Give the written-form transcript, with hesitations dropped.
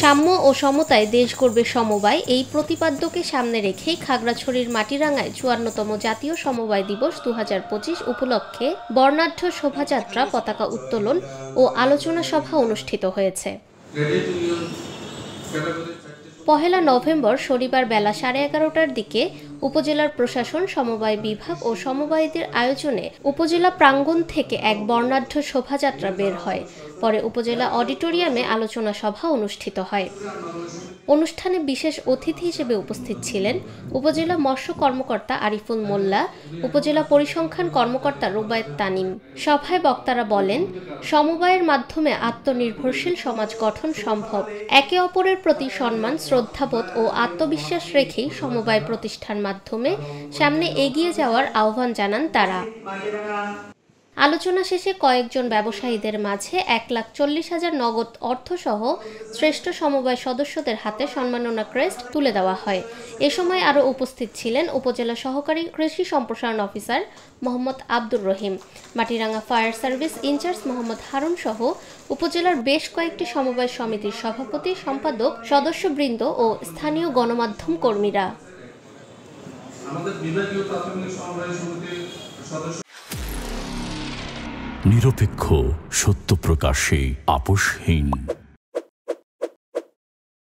সাম্য ও সমতায় দেশ গড়বে সমবায়, এই প্রতিপাদ্যকে সামনে রেখেই খাগড়াছড়ির মাটিরাঙ্গায় ৫৪তম জাতীয় সমবায় দিবস ২০২৫ উপলক্ষে বর্ণাঢ্য শোভাযাত্রা, পতাকা উত্তোলন ও আলোচনা সভা অনুষ্ঠিত হয়েছে। পহেলা নভেম্বর শনিবার বেলা 11:30টার দিকে উপজেলার প্রশাসন, সমবায় বিভাগ ও সমবায়ীদের আয়োজনে উপজেলা প্রাঙ্গণ থেকে এক বর্ণাঢ্য শোভাযাত্রা বের হয়। পরে উপজেলা অডিটোরিয়ামে আলোচনা সভা অনুষ্ঠিত হয়। অনুষ্ঠানে বিশেষ অতিথি হিসেবে উপস্থিত ছিলেন উপজেলা মৎস্য কর্মকর্তা আরিফুল মোল্লা, উপজেলা পরিসংখ্যান কর্মকর্তা রুবায়েত তানিম। সভায় বক্তারা বলেন, সমবায়ের মাধ্যমে আত্মনির্ভরশীল সমাজ গঠন সম্ভব। একে অপরের প্রতি সম্মান, শ্রদ্ধাবোধ ও আত্মবিশ্বাস রেখেই সমবায় প্রতিষ্ঠার মাধ্যমে সামনে এগিয়ে যাওয়ার আহ্বান জানান তারা। আলোচনা শেষে কয়েকজন ব্যবসায়ীদের মাঝে ১,৪০,০০০ নগদ অর্থসহ শ্রেষ্ঠ সমবায় সদস্যদের হাতে সম্মাননা ক্রেস্ট তুলে দেওয়া হয়। এ সময় আরও উপস্থিত ছিলেন উপজেলা সহকারী কৃষি সম্প্রসারণ officer Mohammad Abdur Rahim, Matiranga fire service incharge Mohammad Harun সহ উপজেলার বেশ কয়েকটি সমবায় সমিতির সভাপতি, সম্পাদক, সদস্যবৃন্দ ও স্থানীয় গণমাধ্যম কর্মীরা। নিরপেক্ষ, সত্য প্রকাশে আপোষহীন।